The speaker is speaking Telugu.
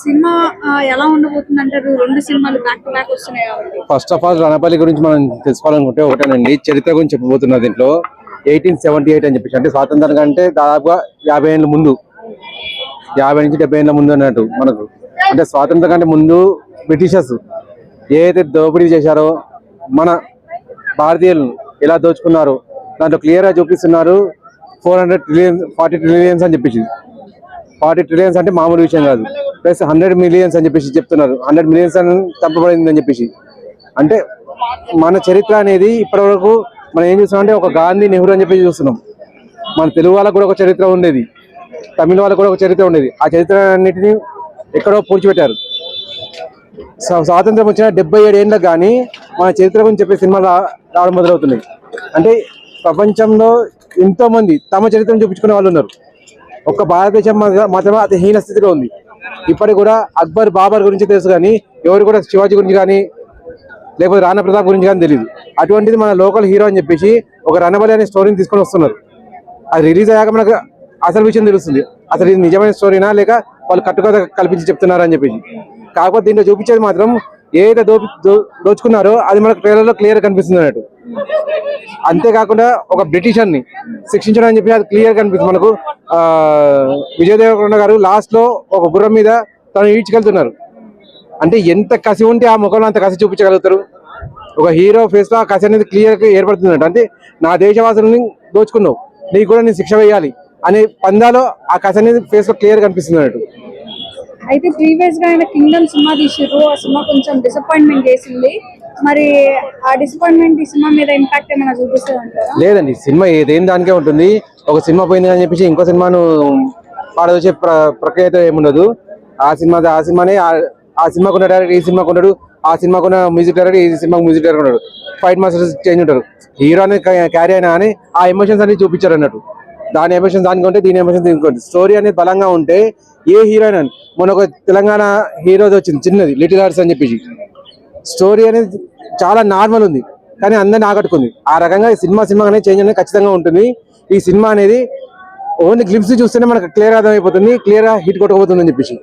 సినిమా ఎలా ఉండబోతుంది అంటారు? రెండు సినిమాలు బ్యాక్ టు బ్యాక్ వస్తున్నాయి కాబట్టి. ఫస్ట్ ఆఫ్ ఆల్ రణపల్లి గురించి మనం తెలుసుకోవాలనుకుంటే ఒకటేనండి, చరిత్ర గురించి చెప్పబోతున్నారు దీంట్లో. 1878 అని చెప్పేసి, అంటే స్వాతంత్రం కంటే దాదాపుగా 50 ఏళ్ళ ముందు, 50 నుంచి 70 ఏళ్ళ ముందు అన్నట్టు మనకు. అంటే స్వాతంత్రం కంటే ముందు బ్రిటిషర్స్ ఏదైతే దోపిడీ చేశారో మన భారతీయులను ఎలా దోచుకున్నారో దాంట్లో క్లియర్ గా చూపిస్తున్నారు. 400 ట్రిలియన్స్ 40 ట్రిలియన్స్ అని చెప్పేసి, 40 ట్రిలియన్స్ అంటే మామూలు విషయం కాదు. ప్లస్ 100 మిలియన్స్ అని చెప్పేసి చెప్తున్నారు. 100 మిలియన్స్ అని చంపబడింది అని చెప్పేసి. అంటే మన చరిత్ర అనేది ఇప్పటి వరకు మనం ఏం చూస్తున్నాం అంటే ఒక గాంధీ, నెహ్రూ అని చెప్పేసి చూస్తున్నాం. మన తెలుగు వాళ్ళకు కూడా ఒక చరిత్ర ఉండేది, తమిళ వాళ్ళకు కూడా ఒక చరిత్ర ఉండేది. ఆ చరిత్ర అన్నిటిని ఎక్కడో పూడ్చిపెట్టారు. స్వాతంత్రం వచ్చిన 77 ఏళ్ళకి కానీ మన చరిత్ర గురించి చెప్పే సినిమాలు రావడం మొదలవుతున్నాయి. అంటే ప్రపంచంలో ఎంతో మంది తమ చరిత్రను చూపించుకునే వాళ్ళు ఉన్నారు. ఒక్క భారతదేశం మాత్రమే అతి హీన స్థితిలో ఉంది. ఇప్పటికి కూడా అక్బర్, బాబర్ గురించి తెలుసు కానీ ఎవరు కూడా శివాజీ గురించి కానీ లేకపోతే రాణా ప్రతాప్ గురించి కానీ తెలియదు. అటువంటిది మన లోకల్ హీరో అని చెప్పేసి ఒక రణబలి అనే స్టోరీని తీసుకొని వస్తున్నారు. అది రిలీజ్ అయ్యాక మనకు అసలు విషయం తెలుస్తుంది, అసలు ఇది నిజమైన స్టోరీనా లేక వాళ్ళు కట్టుకథ కల్పించి చెప్తున్నారు అని చెప్పేసి. కాకపోతే దీంట్లో చూపించేది మాత్రం ఏదైతే దోచుకున్నారో అది మనకు ట్రైలర్లో క్లియర్ కనిపిస్తుంది అన్నట్టు. అంతేకాకుండా ఒక బ్రిటిషర్ని శిక్షించడం అని చెప్పి అది క్లియర్ కనిపిస్తుంది మనకు. విజయ్ దేవరకొండ గారు లాస్ట్ లో ఒక గుర్రం మీద తను ఈడ్చుకెళ్తున్నారు. అంటే ఎంత కసి ఉంటే ఆ ముఖంలో అంత కసి చూపించగలుగుతారు. ఒక హీరో ఫేస్ లో ఆ కసి అనేది క్లియర్ గా ఏర్పడుతుంది. అంటే నా దేశవాసులని దోచుకున్నావు, నీకు కూడా నేను శిక్ష వేయాలి అనే పందాలో ఆ కసి అనేది ఫేస్ లో క్లియర్ కనిపిస్తుంది అన్నట్టు. అయితే ప్రీవియస్ గా ఆయన కింగ్డమ్ సినిమా తీసారు, ఆ సినిమా కొంచెం డిసప్పాయింట్మెంట్ చేసింది. మరి ఆ డిసప్పాయింట్మెంట్ ఈ సినిమా మీద ఇంపాక్ట్ ఏమైనా చూపిస్తుంది అంటారా? లేదండి, సినిమా ఏదేం దానికే ఉంటుంది. ఒక సినిమా పోయింది అని చెప్పేసి ఇంకో సినిమాను పాడదొచ్చే ప్రక్రియ అయితే ఏముండదు. ఆ సినిమానే ఆ సినిమాకున్న డైరెక్టర్ ఈ సినిమాకు ఉన్నాడు, ఆ సినిమాకున్న మ్యూజిక్ డైరెక్టర్ ఈ సినిమాకు మ్యూజిక్ డైరెక్టర్ ఉన్నాడు. ఫైట్ మాస్టర్స్ చేంజ్ ఉంటారు. హీరో అనేది క్యారీ అయినా కానీ ఆ ఎమోషన్స్ అనేది చూపించారు అన్నట్టు. దాని ఎమోషన్ దానికి ఉంటే దీని ఎమోషన్ దీనికి ఉంటుంది. స్టోరీ అనేది బలంగా ఉంటే ఏ హీరోయిన్ అని మొన్న ఒక తెలంగాణ హీరోది వచ్చింది చిన్నది, లిటిల్ ఆర్ట్స్ అని చెప్పేసి. స్టోరీ అనేది చాలా నార్మల్ ఉంది కానీ అందరిని ఆకట్టుకుంది. ఆ రకంగా ఈ సినిమా అనేది చేంజ్ అనేది ఖచ్చితంగా ఉంటుంది. ఈ సినిమా అనేది ఓన్లీ గ్లిప్స్ చూస్తేనే మనకు క్లియర్ అర్థమైపోతుంది, క్లియర్ గా హిట్ కొట్టకపోతుంది అని చెప్పేసి.